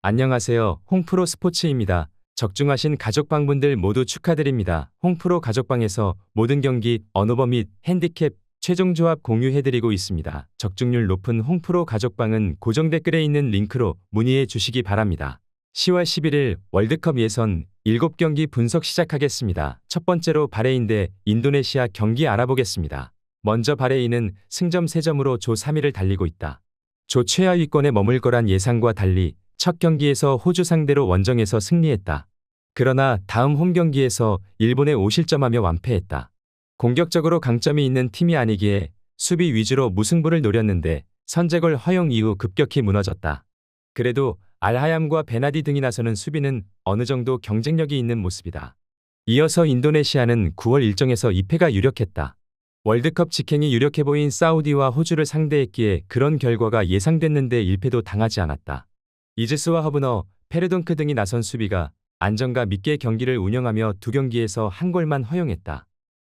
안녕하세요. 홍프로 스포츠입니다. 적중하신 가족방분들 모두 축하드립니다. 홍프로 가족방에서 모든 경기, 언어버 및 핸디캡, 최종 조합 공유해드리고 있습니다. 적중률 높은 홍프로 가족방은 고정 댓글에 있는 링크로 문의해 주시기 바랍니다. 10월 11일 월드컵 예선 7경기 분석 시작하겠습니다. 첫 번째로 바레인 대 인도네시아 경기 알아보겠습니다. 먼저 바레인은 승점 3점으로 조 3위를 달리고 있다. 조 최하위권에 머물 거란 예상과 달리 첫 경기에서 호주 상대로 원정에서 승리했다. 그러나 다음 홈 경기에서 일본에 5실점하며 완패했다. 공격적으로 강점이 있는 팀이 아니기에 수비 위주로 무승부를 노렸는데 선제골 허용 이후 급격히 무너졌다. 그래도 알하얌과 베나디 등이 나서는 수비는 어느 정도 경쟁력이 있는 모습이다. 이어서 인도네시아는 9월 일정에서 2패가 유력했다. 월드컵 직행이 유력해 보인 사우디와 호주를 상대했기에 그런 결과가 예상됐는데 1패도 당하지 않았다. 이즈스와 허브너, 페르동크 등이 나선 수비가 안정감 있게 경기를 운영하며 두 경기에서 한 골만 허용했다.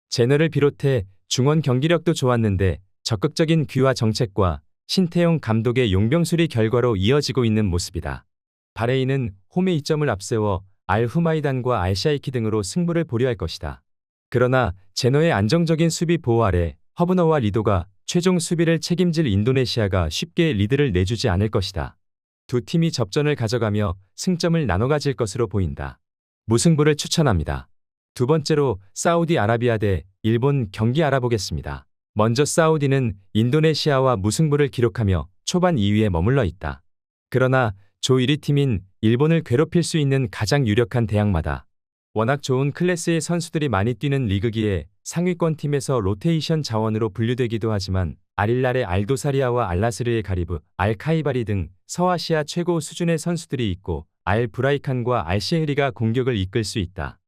제너를 비롯해 중원 경기력도 좋았는데 적극적인 귀화 정책과 신태용 감독의 용병술이 결과로 이어지고 있는 모습이다. 바레인은 홈에 2점을 앞세워 알 후마이단과 알 샤이키 등으로 승부를 보려 할 것이다. 그러나 제너의 안정적인 수비 보호 아래 허브너와 리도가 최종 수비를 책임질 인도네시아가 쉽게 리드를 내주지 않을 것이다. 두 팀이 접전을 가져가며 승점을 나눠 가질 것으로 보인다. 무승부를 추천합니다. 두 번째로 사우디아라비아 대 일본 경기 알아보겠습니다. 먼저 사우디는 인도네시아와 무승부를 기록하며 초반 2위에 머물러 있다. 그러나 조 1위 팀인 일본을 괴롭힐 수 있는 가장 유력한 대항마다. 워낙 좋은 클래스의 선수들이 많이 뛰는 리그기에 상위권 팀에서 로테이션 자원으로 분류되기도 하지만 알힐랄의 알도사리아와 알나스르의 가리브, 알카이바리 등 서아시아 최고 수준의 선수들이 있고 알 브라이칸과 알 셰흐리가 공격을 이끌 수 있다.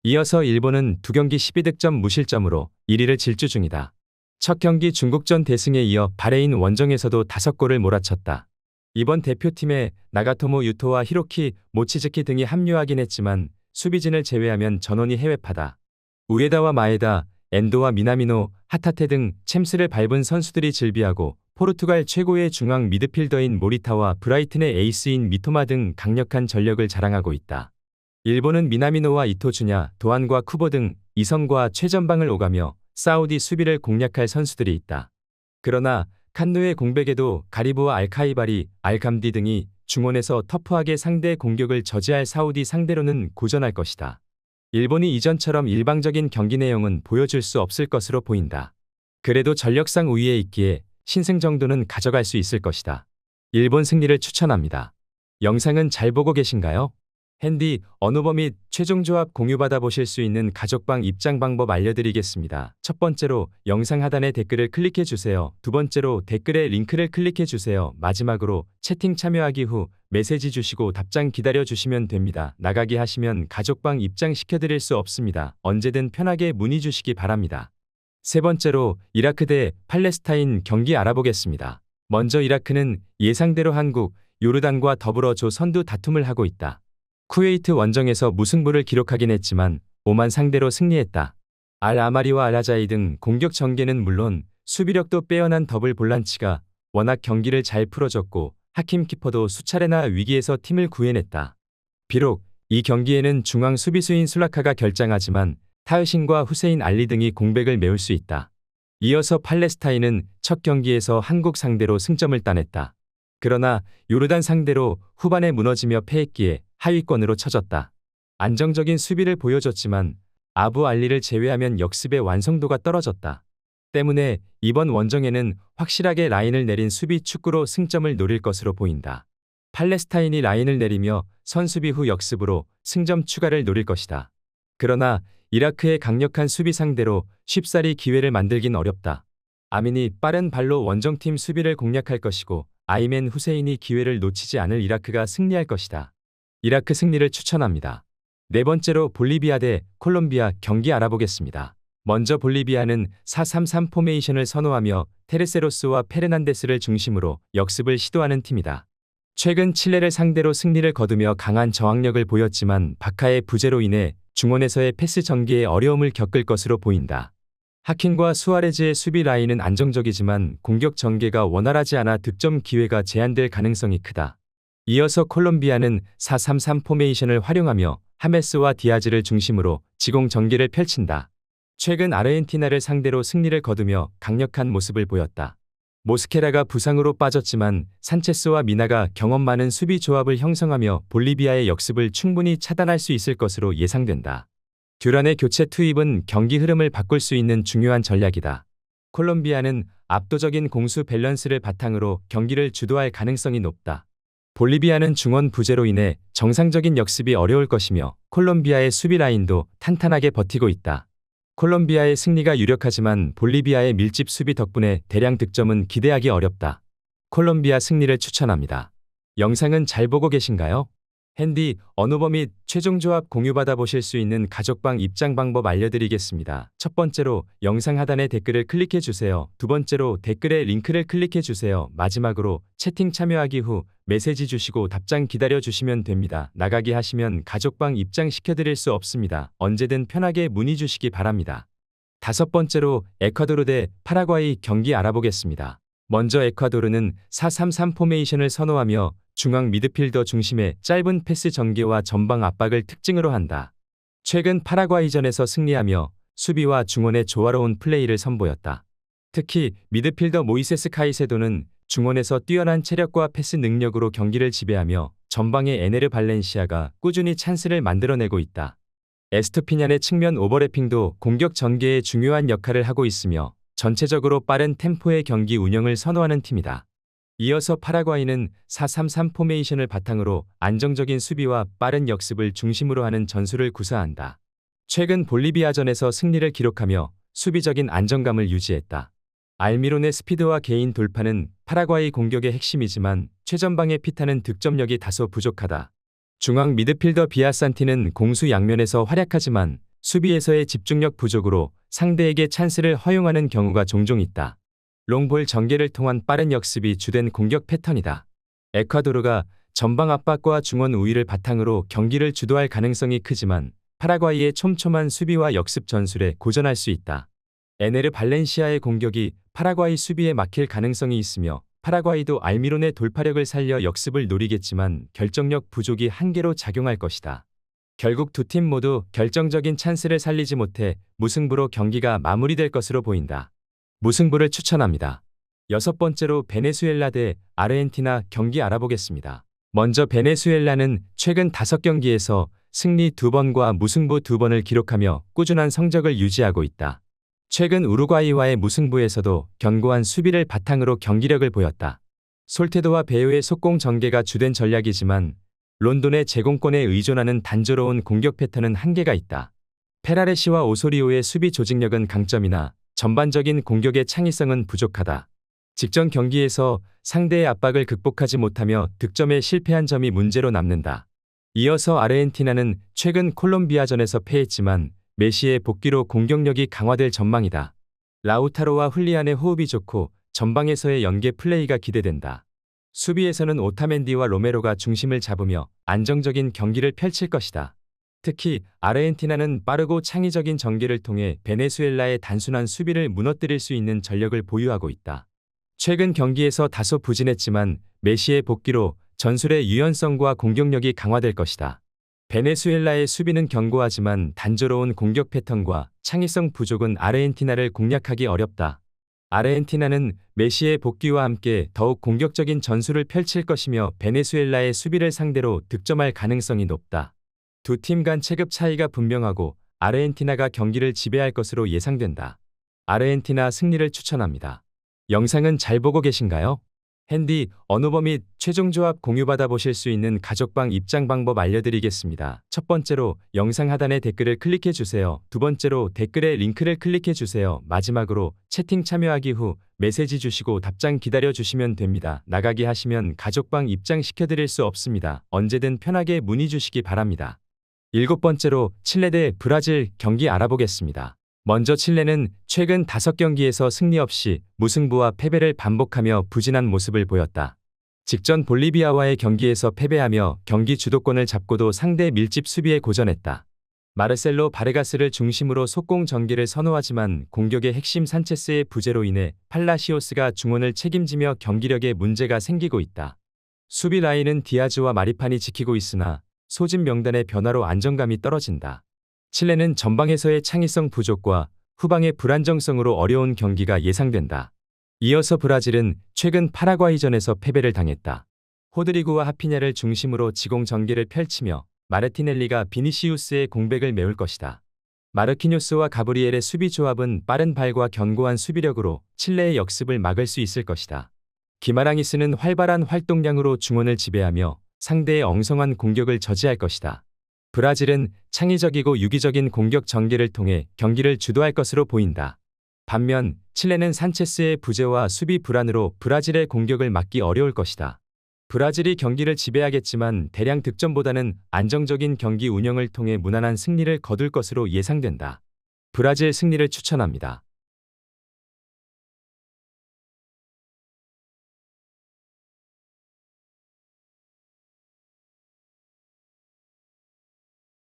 이어서 일본은 두 경기 12득점 무실점으로 1위를 질주 중이다. 첫 경기 중국전 대승에 이어 바레인 원정에서도 5골을 몰아쳤다. 이번 대표팀에 나가토모 유토와 히로키, 모치즈키 등이 합류하긴 했지만 수비진을 제외하면 전원이 해외파다. 우에다와 마에다, 엔도와 미나미노, 하타테 등 챔스를 밟은 선수들이 즐비하고 포르투갈 최고의 중앙 미드필더인 모리타와 브라이튼의 에이스인 미토마 등 강력한 전력을 자랑하고 있다. 일본은 미나미노와 이토주냐, 도안과 쿠보 등 이성과 최전방을 오가며 사우디 수비를 공략할 선수들이 있다. 그러나 칸누의 공백에도 가리브와 알카이바리, 알감디 등이 중원에서 터프하게 상대의 공격을 저지할 사우디 상대로는 고전할 것이다. 일본이 이전처럼 일방적인 경기 내용은 보여줄 수 없을 것으로 보인다. 그래도 전력상 우위에 있기에 신승 정도는 가져갈 수 있을 것이다. 일본 승리를 추천합니다. 영상은 잘 보고 계신가요? 핸디, 언어버 및 최종 조합 공유받아 보실 수 있는 가족방 입장 방법 알려드리겠습니다. 첫 번째로 영상 하단에 댓글을 클릭해 주세요. 두 번째로 댓글에 링크를 클릭해 주세요. 마지막으로 채팅 참여하기 후 메시지 주시고 답장 기다려 주시면 됩니다. 나가기 하시면 가족방 입장시켜 드릴 수 없습니다. 언제든 편하게 문의 주시기 바랍니다. 세 번째로 이라크 대 팔레스타인 경기 알아보겠습니다. 먼저 이라크는 예상대로 한국, 요르단과 더불어 조 선두 다툼을 하고 있다. 쿠웨이트 원정에서 무승부를 기록하긴 했지만 오만 상대로 승리했다. 알 아마리와 알 아자이 등 공격 전개는 물론 수비력도 빼어난 더블 볼란치가 워낙 경기를 잘 풀어줬고 하킴 키퍼도 수차례나 위기에서 팀을 구해냈다. 비록 이 경기에는 중앙 수비수인 술라카가 결장하지만 타흐신과 후세인 알리 등이 공백을 메울 수 있다. 이어서 팔레스타인은 첫 경기에서 한국 상대로 승점을 따냈다. 그러나 요르단 상대로 후반에 무너지며 패했기에 하위권으로 처졌다. 안정적인 수비를 보여줬지만 아부 알리를 제외하면 역습의 완성도가 떨어졌다. 때문에 이번 원정에는 확실하게 라인을 내린 수비 축구로 승점을 노릴 것으로 보인다. 팔레스타인이 라인을 내리며 선수비 후 역습으로 승점 추가를 노릴 것이다. 그러나 이라크의 강력한 수비 상대로 쉽사리 기회를 만들긴 어렵다. 아민이 빠른 발로 원정팀 수비를 공략할 것이고 아이맨 후세인이 기회를 놓치지 않을 이라크가 승리할 것이다. 이라크 승리를 추천합니다. 네 번째로 볼리비아 대 콜롬비아 경기 알아보겠습니다. 먼저 볼리비아는 4-3-3 포메이션을 선호하며 테르세로스와 페르난데스를 중심으로 역습을 시도하는 팀이다. 최근 칠레를 상대로 승리를 거두며 강한 저항력을 보였지만 바카의 부재로 인해 중원에서의 패스 전개에 어려움을 겪을 것으로 보인다. 하킨과 수아레즈의 수비 라인은 안정적이지만 공격 전개가 원활하지 않아 득점 기회가 제한될 가능성이 크다. 이어서 콜롬비아는 4-3-3 포메이션을 활용하며 하메스와 디아즈를 중심으로 지공 전개를 펼친다. 최근 아르헨티나를 상대로 승리를 거두며 강력한 모습을 보였다. 모스케라가 부상으로 빠졌지만 산체스와 미나가 경험 많은 수비 조합을 형성하며 볼리비아의 역습을 충분히 차단할 수 있을 것으로 예상된다. 듀란의 교체 투입은 경기 흐름을 바꿀 수 있는 중요한 전략이다. 콜롬비아는 압도적인 공수 밸런스를 바탕으로 경기를 주도할 가능성이 높다. 볼리비아는 중원 부재로 인해 정상적인 역습이 어려울 것이며 콜롬비아의 수비 라인도 탄탄하게 버티고 있다. 콜롬비아의 승리가 유력하지만 볼리비아의 밀집 수비 덕분에 대량 득점은 기대하기 어렵다. 콜롬비아 승리를 추천합니다. 영상은 잘 보고 계신가요? 핸디, 언어버 및 최종 조합 공유받아 보실 수 있는 가족방 입장 방법 알려드리겠습니다. 첫 번째로 영상 하단의 댓글을 클릭해 주세요. 두 번째로 댓글에 링크를 클릭해 주세요. 마지막으로 채팅 참여하기 후 메시지 주시고 답장 기다려 주시면 됩니다. 나가기 하시면 가족방 입장 시켜드릴 수 없습니다. 언제든 편하게 문의 주시기 바랍니다. 다섯 번째로 에콰도르 대 파라과이 경기 알아보겠습니다. 먼저 에콰도르는 4-3-3 포메이션을 선호하며 중앙 미드필더 중심의 짧은 패스 전개와 전방 압박을 특징으로 한다. 최근 파라과이전에서 승리하며 수비와 중원의 조화로운 플레이를 선보였다. 특히 미드필더 모이세스 카이세도는 중원에서 뛰어난 체력과 패스 능력으로 경기를 지배하며 전방의 에네르 발렌시아가 꾸준히 찬스를 만들어내고 있다. 에스투피런의 측면 오버래핑도 공격 전개에 중요한 역할을 하고 있으며 전체적으로 빠른 템포의 경기 운영을 선호하는 팀이다. 이어서 파라과이는 4-3-3 포메이션을 바탕으로 안정적인 수비와 빠른 역습을 중심으로 하는 전술을 구사한다. 최근 볼리비아전에서 승리를 기록하며 수비적인 안정감을 유지했다. 알미론의 스피드와 개인 돌파는 파라과이 공격의 핵심이지만 최전방의 피타는 득점력이 다소 부족하다. 중앙 미드필더 비아산티는 공수 양면에서 활약하지만 수비에서의 집중력 부족으로 상대에게 찬스를 허용하는 경우가 종종 있다. 롱볼 전개를 통한 빠른 역습이 주된 공격 패턴이다. 에콰도르가 전방 압박과 중원 우위를 바탕으로 경기를 주도할 가능성이 크지만 파라과이의 촘촘한 수비와 역습 전술에 고전할 수 있다. 에네르 발렌시아의 공격이 파라과이 수비에 막힐 가능성이 있으며 파라과이도 알미론의 돌파력을 살려 역습을 노리겠지만 결정력 부족이 한계로 작용할 것이다. 결국 두 팀 모두 결정적인 찬스를 살리지 못해 무승부로 경기가 마무리될 것으로 보인다. 무승부를 추천합니다. 여섯 번째로 베네수엘라 대 아르헨티나 경기 알아보겠습니다. 먼저 베네수엘라는 최근 5경기에서 승리 2번과 무승부 2번을 기록하며 꾸준한 성적을 유지하고 있다. 최근 우루과이와의 무승부에서도 견고한 수비를 바탕으로 경기력을 보였다. 솔테도와 베요의 속공 전개가 주된 전략이지만 론돈의 제공권에 의존하는 단조로운 공격 패턴은 한계가 있다. 페라레시와 오소리오의 수비 조직력은 강점이나 전반적인 공격의 창의성은 부족하다. 직전 경기에서 상대의 압박을 극복하지 못하며 득점에 실패한 점이 문제로 남는다. 이어서 아르헨티나는 최근 콜롬비아전에서 패했지만 메시의 복귀로 공격력이 강화될 전망이다. 라우타로와 훌리안의 호흡이 좋고 전방에서의 연계 플레이가 기대된다. 수비에서는 오타멘디와 로메로가 중심을 잡으며 안정적인 경기를 펼칠 것이다. 특히 아르헨티나는 빠르고 창의적인 전개를 통해 베네수엘라의 단순한 수비를 무너뜨릴 수 있는 전력을 보유하고 있다. 최근 경기에서 다소 부진했지만 메시의 복귀로 전술의 유연성과 공격력이 강화될 것이다. 베네수엘라의 수비는 견고하지만 단조로운 공격 패턴과 창의성 부족은 아르헨티나를 공략하기 어렵다. 아르헨티나는 메시의 복귀와 함께 더욱 공격적인 전술을 펼칠 것이며 베네수엘라의 수비를 상대로 득점할 가능성이 높다. 두 팀 간 체급 차이가 분명하고 아르헨티나가 경기를 지배할 것으로 예상된다. 아르헨티나 승리를 추천합니다. 영상은 잘 보고 계신가요? 핸디, 언어버 및 최종 조합 공유받아 보실 수 있는 가족방 입장 방법 알려드리겠습니다. 첫 번째로 영상 하단의 댓글을 클릭해 주세요. 두 번째로 댓글에 링크를 클릭해 주세요. 마지막으로 채팅 참여하기 후 메시지 주시고 답장 기다려 주시면 됩니다. 나가기 하시면 가족방 입장 시켜드릴 수 없습니다. 언제든 편하게 문의 주시기 바랍니다. 일곱 번째로 칠레 대 브라질 경기 알아보겠습니다. 먼저 칠레는 최근 5경기에서 승리 없이 무승부와 패배를 반복하며 부진한 모습을 보였다. 직전 볼리비아와의 경기에서 패배하며 경기 주도권을 잡고도 상대 밀집 수비에 고전했다. 마르셀로 바르가스를 중심으로 속공 전개를 선호하지만 공격의 핵심 산체스의 부재로 인해 팔라시오스가 중원을 책임지며 경기력에 문제가 생기고 있다. 수비 라인은 디아즈와 마리판이 지키고 있으나 소집 명단의 변화로 안정감이 떨어진다. 칠레는 전방에서의 창의성 부족과 후방의 불안정성으로 어려운 경기가 예상된다. 이어서 브라질은 최근 파라과이전에서 패배를 당했다. 호드리구와 하피냐를 중심으로 지공 전개를 펼치며 마르티넬리가 비니시우스의 공백을 메울 것이다. 마르키뇨스와 가브리엘의 수비 조합은 빠른 발과 견고한 수비력으로 칠레의 역습을 막을 수 있을 것이다. 기마랑이스는 활발한 활동량으로 중원을 지배하며 상대의 엉성한 공격을 저지할 것이다. 브라질은 창의적이고 유기적인 공격 전개를 통해 경기를 주도할 것으로 보인다. 반면 칠레는 산체스의 부재와 수비 불안으로 브라질의 공격을 막기 어려울 것이다. 브라질이 경기를 지배하겠지만 대량 득점보다는 안정적인 경기 운영을 통해 무난한 승리를 거둘 것으로 예상된다. 브라질 승리를 추천합니다.